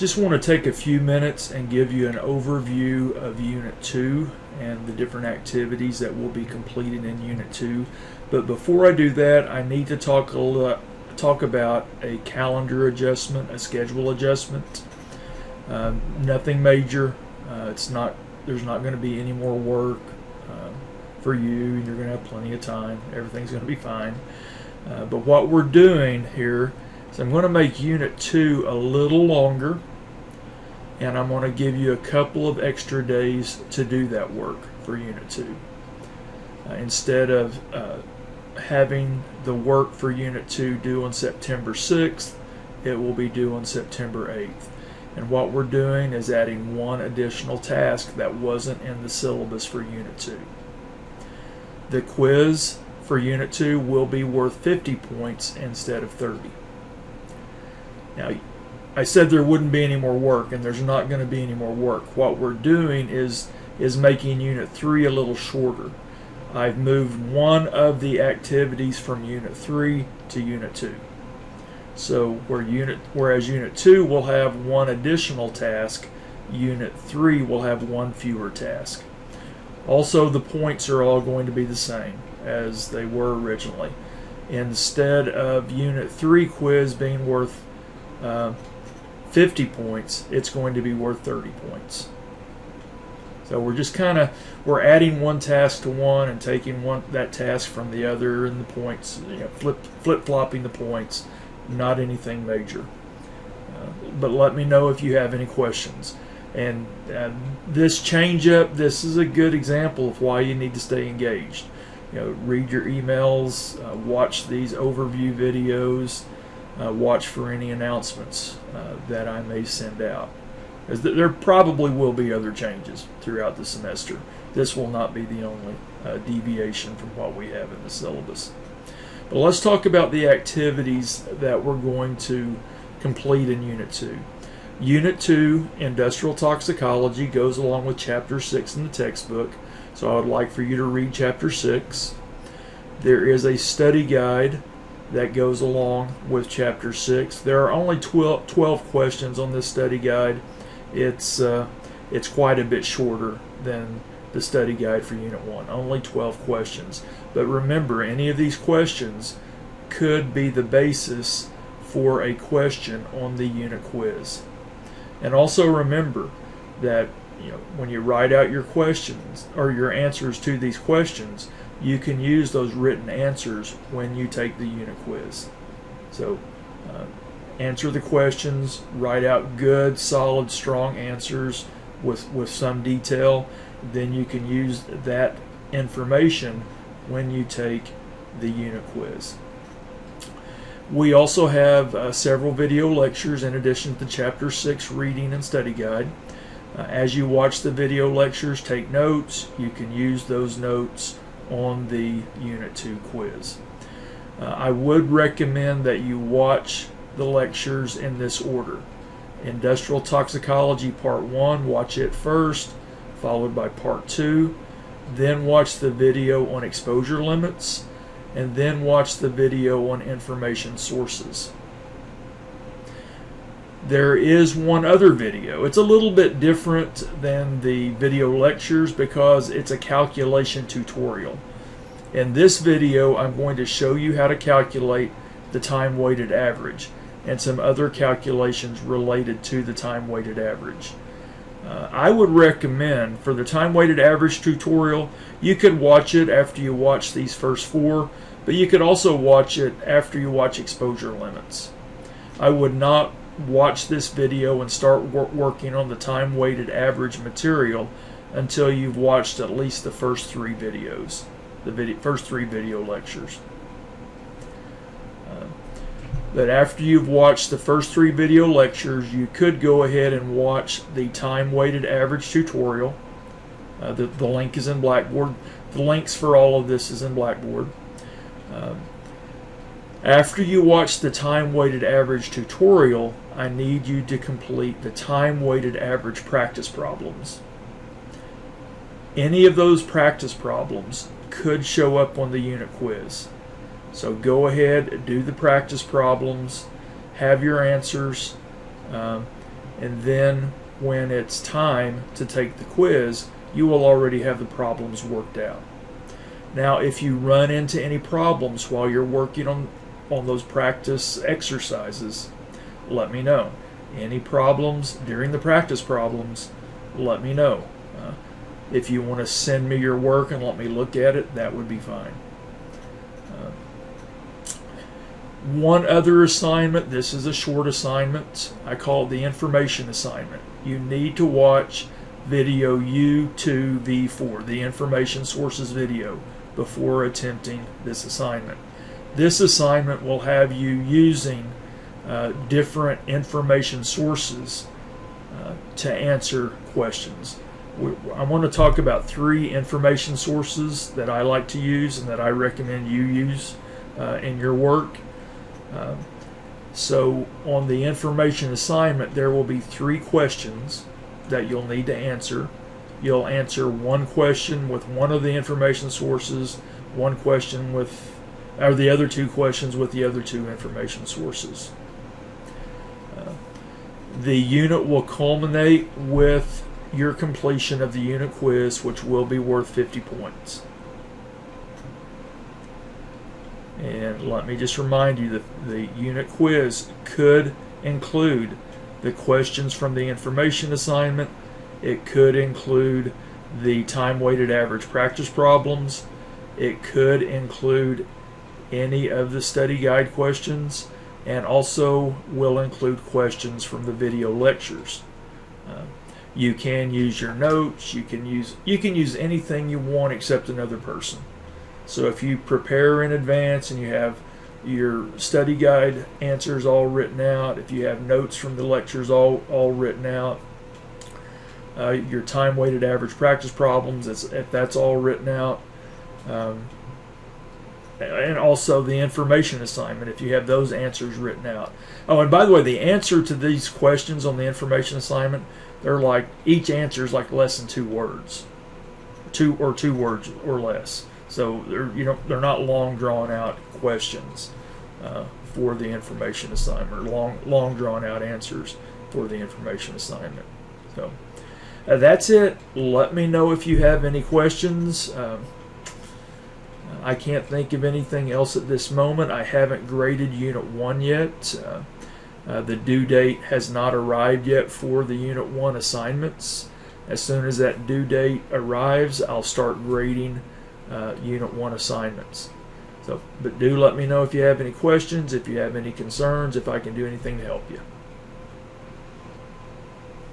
just want to take a few minutes and give you an overview of Unit 2 and the different activities that will be completed in Unit 2. But before I do that, I need to talk about a calendar adjustment, a schedule adjustment. Nothing major. There's not going to be any more work for you. You're going to have plenty of time. Everything's going to be fine. But what we're doing here is I'm going to make Unit 2 a little longer, and I'm going to give you a couple of extra days to do that work for Unit 2. Instead of having the work for Unit 2 due on September 6th, it will be due on September 8th. And what we're doing is adding one additional task that wasn't in the syllabus for Unit 2. The quiz for Unit 2 will be worth 50 points instead of 30. Now, I said there wouldn't be any more work, and there's not going to be any more work. What we're doing is making Unit 3 a little shorter. I've moved one of the activities from Unit 3 to Unit 2. So whereas Unit 2 will have one additional task, Unit 3 will have one fewer task. Also, the points are all going to be the same as they were originally. Instead of Unit 3 quiz being worth 50 points, it's going to be worth 30 points. So we're adding one task to one and taking that task from the other, and the points, flip-flopping the points. Not anything major. But let me know if you have any questions. And this change-up, this is a good example of why you need to stay engaged. Read your emails, watch these overview videos, watch for any announcements that I may send out. As there probably will be other changes throughout the semester. This will not be the only deviation from what we have in the syllabus. But let's talk about the activities that we're going to complete in Unit 2. Unit 2, Industrial Toxicology, goes along with Chapter 6 in the textbook, so I would like for you to read Chapter 6. There is a study guide that goes along with Chapter 6. There are only 12 questions on this study guide. It's quite a bit shorter than the study guide for Unit 1. Only 12 questions. But remember, any of these questions could be the basis for a question on the unit quiz. And also remember that when you write out your questions or your answers to these questions, you can use those written answers when you take the unit quiz. So answer the questions, write out good, solid, strong answers with some detail. Then you can use that information when you take the unit quiz. We also have several video lectures in addition to the Chapter 6 reading and study guide. As you watch the video lectures, take notes. You can use those notes on the Unit 2 quiz. I would recommend that you watch the lectures in this order. Industrial Toxicology Part 1, watch it first, followed by Part 2. Then watch the video on exposure limits, and then watch the video on information sources. There is one other video. It's a little bit different than the video lectures because it's a calculation tutorial. In this video, I'm going to show you how to calculate the time-weighted average and some other calculations related to the time-weighted average. I would recommend for the time-weighted average tutorial, you could watch it after you watch these first 4, but you could also watch it after you watch exposure limits. I would not watch this video and start working on the time-weighted average material until you've watched at least the first 3 videos, first 3 video lectures. But after you've watched the first 3 video lectures, you could go ahead and watch the time-weighted average tutorial. The link is in Blackboard. The links for all of this is in Blackboard. After you watch the time-weighted average tutorial, I need you to complete the time-weighted average practice problems. Any of those practice problems could show up on the unit quiz. So go ahead, do the practice problems, have your answers, and then when it's time to take the quiz, you will already have the problems worked out. Now, if you run into any problems while you're working on those practice exercises, let me know. Any problems during the practice problems, let me know. If you want to send me your work and let me look at it, that would be fine. One other assignment, this is a short assignment. I call it the information assignment. You need to watch video U2V4, the information sources video, before attempting this assignment. This assignment will have you using different information sources to answer questions. I want to talk about 3 information sources that I like to use and that I recommend you use in your work. So on the information assignment, there will be 3 questions that you'll need to answer. You'll answer one question with one of the information sources, one question with, or the other 2 questions with the other 2 information sources. The unit will culminate with your completion of the unit quiz, which will be worth 50 points. And let me just remind you that the unit quiz could include the questions from the information assignment. It could include the time-weighted average practice problems. It could include any of the study guide questions, and also will include questions from the video lectures. You can use your notes. You can use anything you want except another person. So if you prepare in advance and you have your study guide answers all written out, if you have notes from the lectures all written out, your time-weighted average practice problems, if that's all written out, and also the information assignment, if you have those answers written out. Oh, and by the way, the answer to these questions on the information assignment, each answer is like less than 2 words, 2 words or less. So they're not long drawn out questions for the information assignment, or long drawn out answers for the information assignment. So that's it. Let me know if you have any questions. I can't think of anything else at this moment. I haven't graded Unit 1 yet. The due date has not arrived yet for the Unit 1 assignments. As soon as that due date arrives, I'll start grading Unit 1 assignments. But do let me know if you have any questions, if you have any concerns, if I can do anything to help you.